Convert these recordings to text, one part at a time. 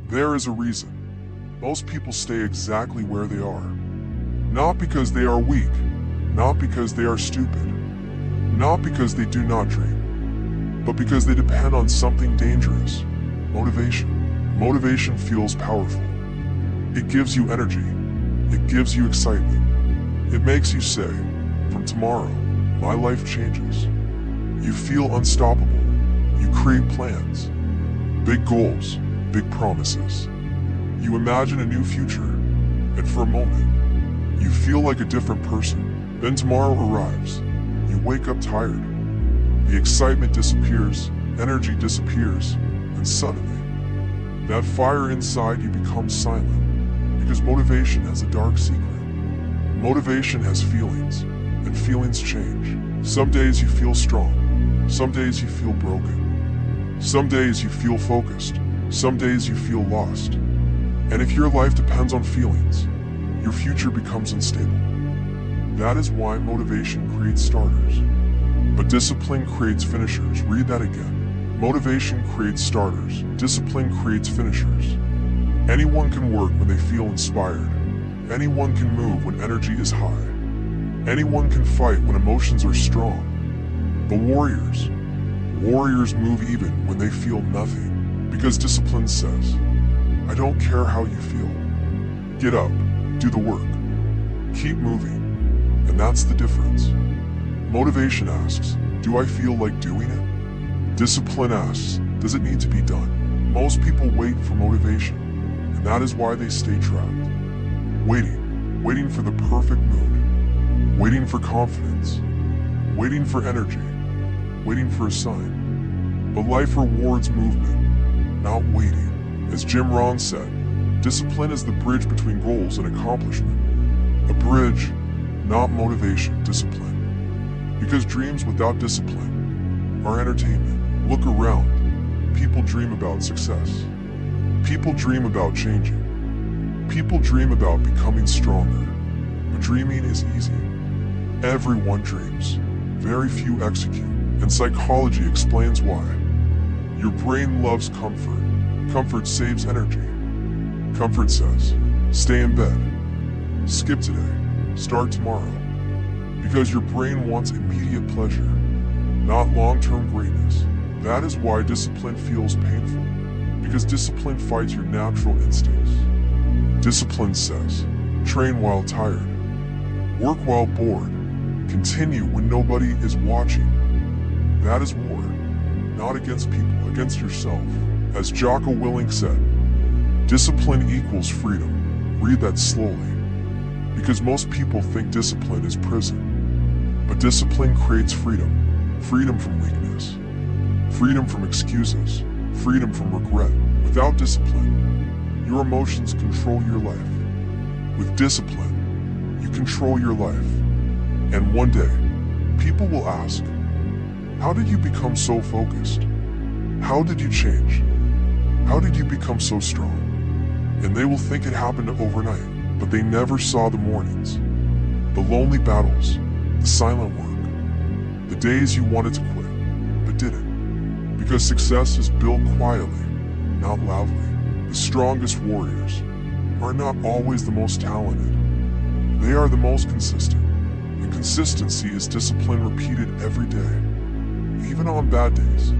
There is a reason. Most people stay exactly where they are. Not because they are weak, not because they are stupid, not because they do not dream, but because they depend on something dangerous: motivation. Motivation feels powerful. It gives you energy. It gives you excitement. It makes you say, from tomorrow, my life changes. You feel unstoppable. You create plans, big goals, big promises. You imagine a new future, and for a moment, you feel like a different person. Then tomorrow arrives. You wake up tired. The excitement disappears, energy disappears, and suddenly, that fire inside you becomes silent. Because motivation has a dark secret. Motivation has feelings, and feelings change. Some days you feel strong. Some days you feel broken. Some days you feel focused. Some days you feel lost. And if your life depends on feelings, your future becomes unstable. That is why motivation creates starters, but discipline creates finishers. Read that again. Motivation creates starters. Discipline creates finishers. Anyone can work when they feel inspired. Anyone can move when energy is high. Anyone can fight when emotions are strong. The warriors move even when they feel nothing. Because discipline says, I don't care how you feel. Get up, do the work, keep moving, and that's the difference. Motivation asks, do I feel like doing it? Discipline asks, does it need to be done? Most people wait for motivation, and that is why they stay trapped. Waiting for the perfect mood, waiting for confidence, waiting for energy, waiting for a sign. But life rewards movement, not waiting. As Jim Rohn said, discipline is the bridge between goals and accomplishment. A bridge, not motivation, discipline. Because dreams without discipline are entertainment. Look around. People dream about success. People dream about changing. People dream about becoming stronger. But dreaming is easy. Everyone dreams. Very few execute. And psychology explains why. Your brain loves comfort. Comfort saves energy. Comfort says, stay in bed. Skip today. Start tomorrow. Because your brain wants immediate pleasure, not long-term greatness. That is why discipline feels painful. Because discipline fights your natural instincts. Discipline says, train while tired. Work while bored. Continue when nobody is watching. That is war. Not against people, against yourself. As Jocko Willink said, discipline equals freedom. Read that slowly. Because most people think discipline is prison. But discipline creates freedom. Freedom from weakness. Freedom from excuses. Freedom from regret. Without discipline, your emotions control your life. With discipline, you control your life. And one day, people will ask, how did you become so focused? How did you change? How did you become so strong? And they will think it happened overnight, but they never saw the mornings, the lonely battles, the silent work, the days you wanted to quit, but didn't. Because success is built quietly, not loudly. The strongest warriors are not always the most talented. They are the most consistent. And consistency is discipline repeated every day, even on bad days,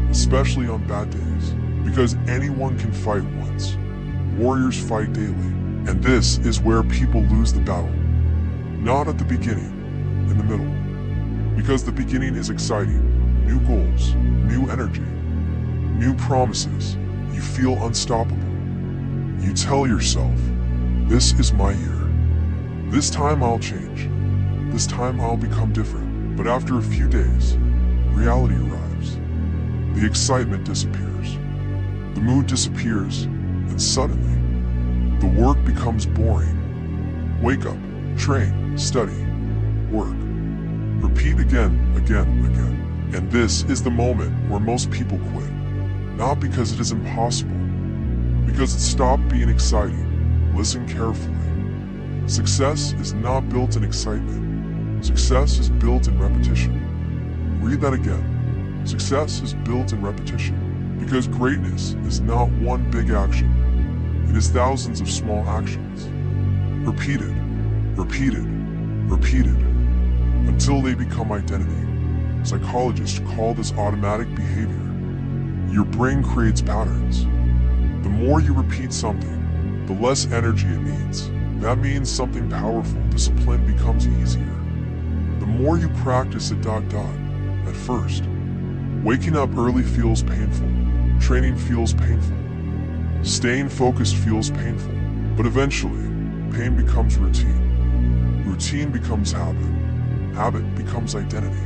especially on bad days. Because anyone can fight once. Warriors fight daily. And this is where people lose the battle. Not at the beginning, in the middle. Because the beginning is exciting. New goals, new energy, new promises. You feel unstoppable. You tell yourself, this is my year. This time I'll change. This time I'll become different. But after a few days, reality arrives. The excitement disappears. The mood disappears, and suddenly, the work becomes boring. Wake up, train, study, work. Repeat again. And this is the moment where most people quit. Not because it is impossible, because it stopped being exciting. Listen carefully. Success is not built in excitement. Success is built in repetition. Read that again. Success is built in repetition. Because greatness is not one big action. It is thousands of small actions, repeated, repeated, repeated, until they become identity. Psychologists call this automatic behavior. Your brain creates patterns. The more you repeat something, the less energy it needs. That means something powerful, discipline, becomes easier. The more you practice it. At first, waking up early feels painful. Training feels painful. Staying focused feels painful. But eventually, pain becomes routine. Routine becomes habit. Habit becomes identity.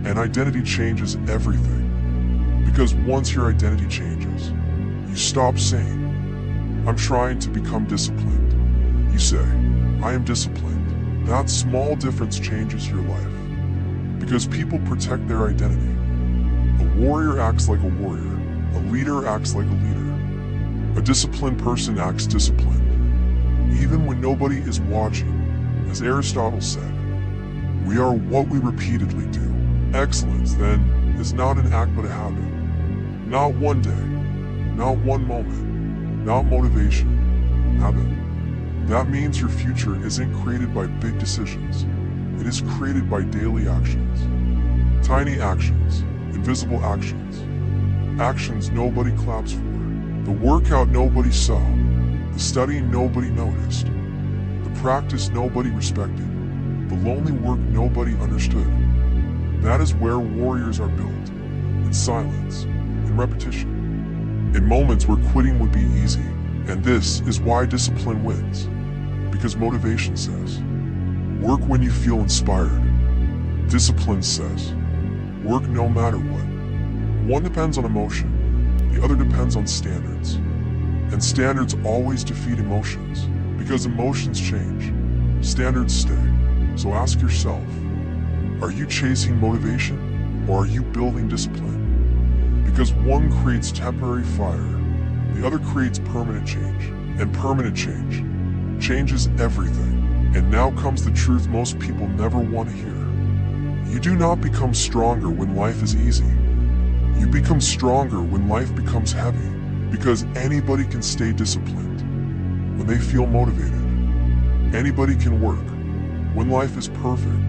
And identity changes everything. Because once your identity changes, you stop saying, "I'm trying to become disciplined." You say, "I am disciplined." That small difference changes your life. Because people protect their identity. A warrior acts like a warrior. A leader acts like a leader. A disciplined person acts disciplined, even when nobody is watching. As Aristotle said, we are what we repeatedly do. Excellence, then, is not an act but a habit. Not one day, not one moment, not motivation, habit. That means your future isn't created by big decisions. It is created by daily actions. Tiny actions, invisible actions. Actions nobody claps for. The workout nobody saw. The studying nobody noticed. The practice nobody respected. The lonely work nobody understood. That is where warriors are built. In silence. In repetition. In moments where quitting would be easy. And this is why discipline wins. Because motivation says, work when you feel inspired. Discipline says, work no matter what. One depends on emotion. The other depends on standards. And standards always defeat emotions. Because emotions change. Standards stay. So ask yourself, are you chasing motivation? Or are you building discipline? Because one creates temporary fire. The other creates permanent change. And permanent change changes everything. And now comes the truth most people never want to hear. You do not become stronger when life is easy. You become stronger when life becomes heavy. Because anybody can stay disciplined when they feel motivated. Anybody can work when life is perfect.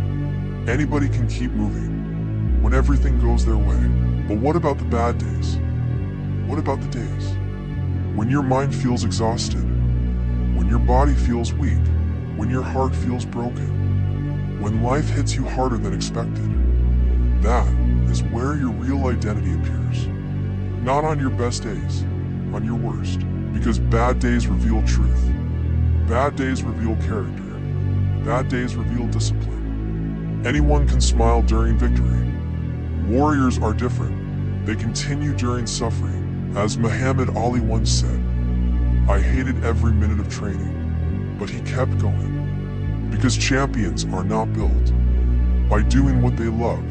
Anybody can keep moving when everything goes their way. But what about the bad days? What about the days when your mind feels exhausted? When your body feels weak? When your heart feels broken? When life hits you harder than expected? That is where your real identity appears. Not on your best days, on your worst. Because bad days reveal truth. Bad days reveal character. Bad days reveal discipline. Anyone can smile during victory. Warriors are different. They continue during suffering. As Muhammad Ali once said, I hated every minute of training, but he kept going. Because champions are not built by doing what they love.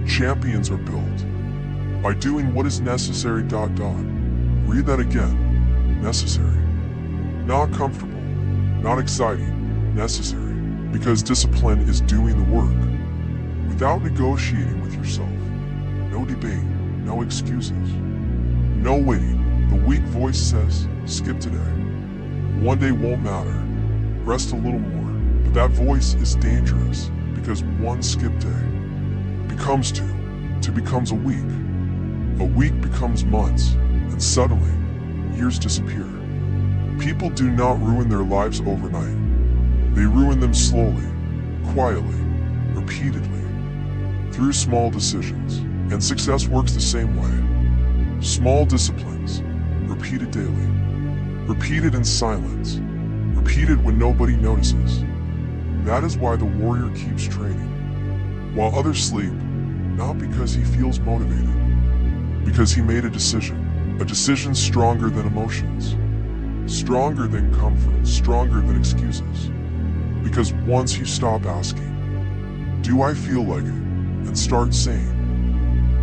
Champions are built by doing what is necessary. Read that again. Necessary. Not comfortable. Not exciting. Necessary. Because discipline is doing the work without negotiating with yourself. No debate. No excuses. No waiting. The weak voice says, skip today. One day won't matter. Rest a little more. But that voice is dangerous because one skip day becomes two. Two becomes a week. A week becomes months. And suddenly, years disappear. People do not ruin their lives overnight. They ruin them slowly, quietly, repeatedly, through small decisions. And success works the same way. Small disciplines, repeated daily, repeated in silence, repeated when nobody notices. That is why the warrior keeps training, while others sleep, not because he feels motivated, because he made a decision stronger than emotions, stronger than comfort, stronger than excuses. Because once you stop asking, do I feel like it, and start saying,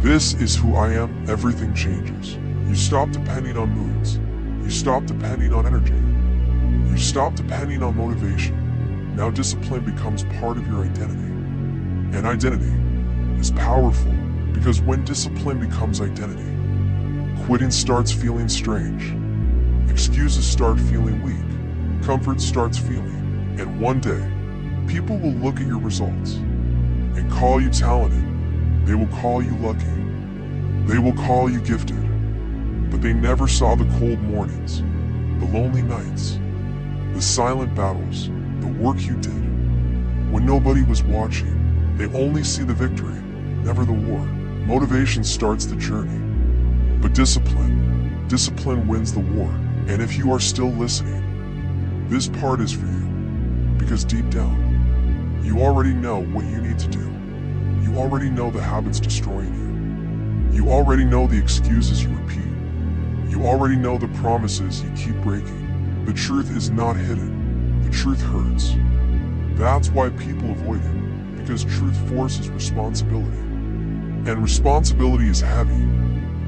this is who I am, everything changes. You stop depending on moods. You stop depending on energy. You stop depending on motivation. Now discipline becomes part of your identity. And identity is powerful because when discipline becomes identity, quitting starts feeling strange. Excuses start feeling weak. Comfort starts feeling. And one day, people will look at your results and call you talented. They will call you lucky. They will call you gifted. But they never saw the cold mornings, the lonely nights, the silent battles, the work you did. When nobody was watching, they only see the victory, never the war. Motivation starts the journey. But discipline wins the war. And if you are still listening, this part is for you. Because deep down, you already know what you need to do. You already know the habits destroying you. You already know the excuses you repeat. You already know the promises you keep breaking. The truth is not hidden. The truth hurts. That's why people avoid it. Because truth forces responsibility. And responsibility is heavy.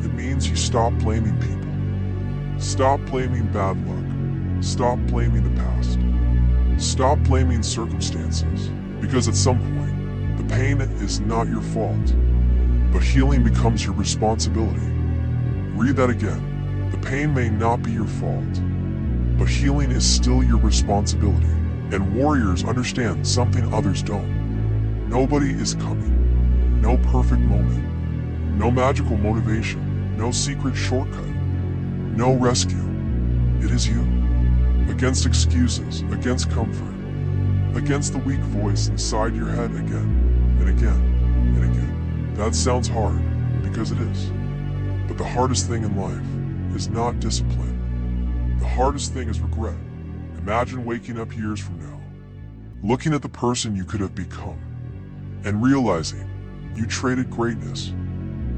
It means you stop blaming people. Stop blaming bad luck. Stop blaming the past. Stop blaming circumstances. Because at some point, the pain is not your fault. But healing becomes your responsibility. Read that again. The pain may not be your fault, but healing is still your responsibility. And warriors understand something others don't. Nobody is coming. No perfect moment. No magical motivation. No secret shortcut. No rescue. It is you. Against excuses, against comfort, against the weak voice inside your head again and again and again. That sounds hard, because it is. But the hardest thing in life is not discipline. The hardest thing is regret. Imagine waking up years from now, looking at the person you could have become, and realizing you traded greatness.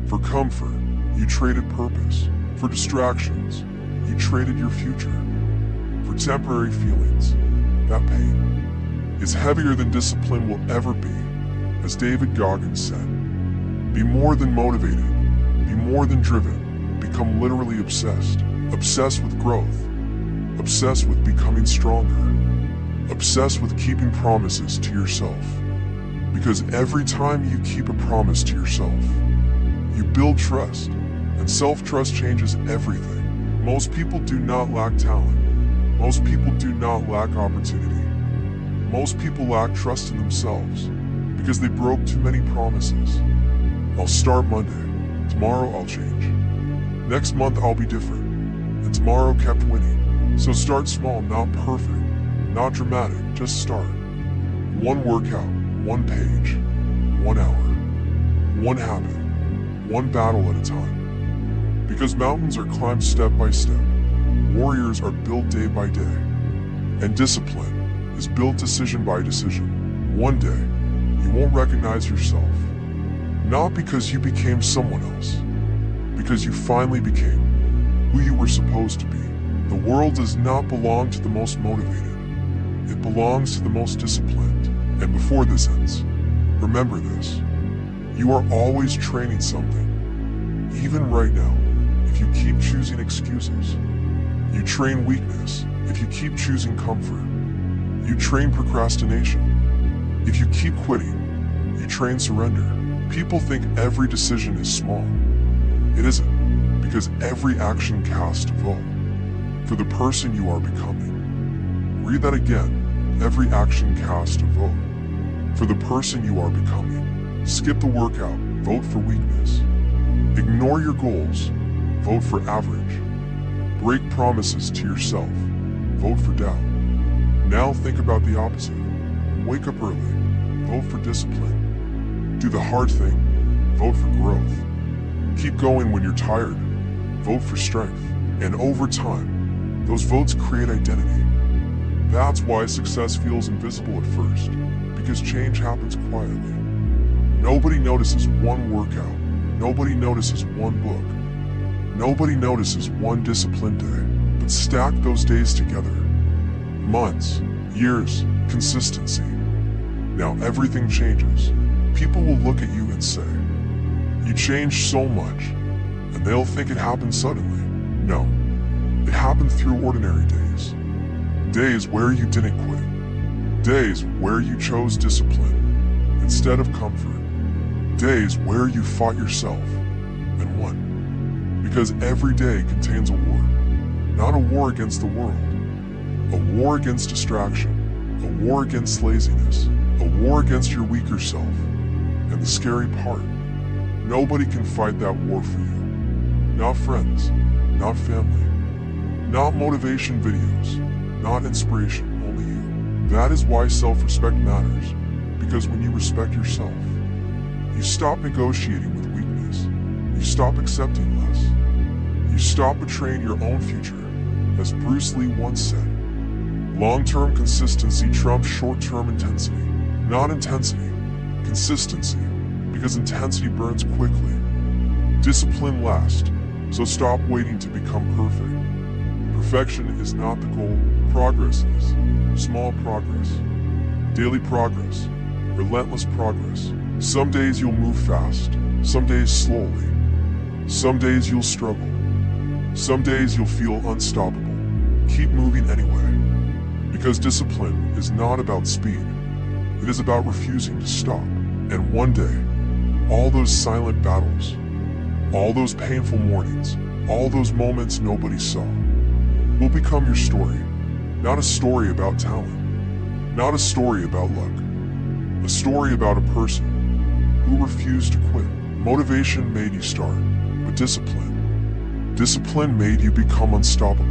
For comfort, you traded purpose. For distractions, you traded your future. For temporary feelings, that pain is heavier than discipline will ever be. As David Goggins said, be more than motivated, be more than driven, become literally obsessed. Obsessed with growth, obsessed with becoming stronger, obsessed with keeping promises to yourself. Because every time you keep a promise to yourself, you build trust, and self-trust changes everything. Most people do not lack talent. Most people do not lack opportunity. Most people lack trust in themselves because they broke too many promises. I'll start Monday. Tomorrow I'll change. Next month I'll be different. And tomorrow kept winning. So start small, not perfect, not dramatic, just start. One workout, one page, 1 hour, one habit, one battle at a time. Because mountains are climbed step by step. Warriors are built day by day. And discipline is built decision by decision. One day, you won't recognize yourself. Not because you became someone else. Because you finally became who you were supposed to be. The world does not belong to the most motivated. It belongs to the most disciplined. And before this ends, remember this. You are always training something. Even right now, if you keep choosing excuses. You train weakness if you keep choosing comfort. You train procrastination. If you keep quitting, you train surrender. People think every decision is small. It isn't, because every action casts a vote for the person you are becoming. Read that again. Every action casts a vote for the person you are becoming. Skip the workout, vote for weakness. Ignore your goals, vote for average. Break promises to yourself, vote for doubt. Now think about the opposite. Wake up early, vote for discipline. Do the hard thing, vote for growth. Keep going when you're tired, vote for strength. And over time, those votes create identity. That's why success feels invisible at first, because change happens quietly. Nobody notices one workout. Nobody notices one book. Nobody notices one disciplined day. But stack those days together. Months, years, consistency. Now everything changes. People will look at you and say, "You changed so much," and they'll think it happened suddenly. No, it happened through ordinary days. Days where you didn't quit. Days where you chose discipline instead of comfort. Days where you fought yourself and won. Because every day contains a war. not a war against the world. A war against distraction. A war against laziness. A war against your weaker self. And the scary part, nobody can fight that war for you. Not friends, not family, not motivation videos, not inspiration, only you. That is why self-respect matters. Because when you respect yourself, you stop negotiating with weakness. You stop accepting less. You stop betraying your own future. As Bruce Lee once said, long-term consistency trumps short-term intensity. Not intensity, consistency, because intensity burns quickly. Discipline lasts, so stop waiting to become perfect. Perfection is not the goal, progress is. Small progress, daily progress, relentless progress. Some days you'll move fast, some days slowly. Some days you'll struggle. Some days you'll feel unstoppable. Keep moving anyway. Because discipline is not about speed. It is about refusing to stop. And one day, all those silent battles, all those painful mornings, all those moments nobody saw, will become your story. Not a story about talent. Not a story about luck. A story about a person who refused to quit. Motivation made you start, but discipline made you become unstoppable.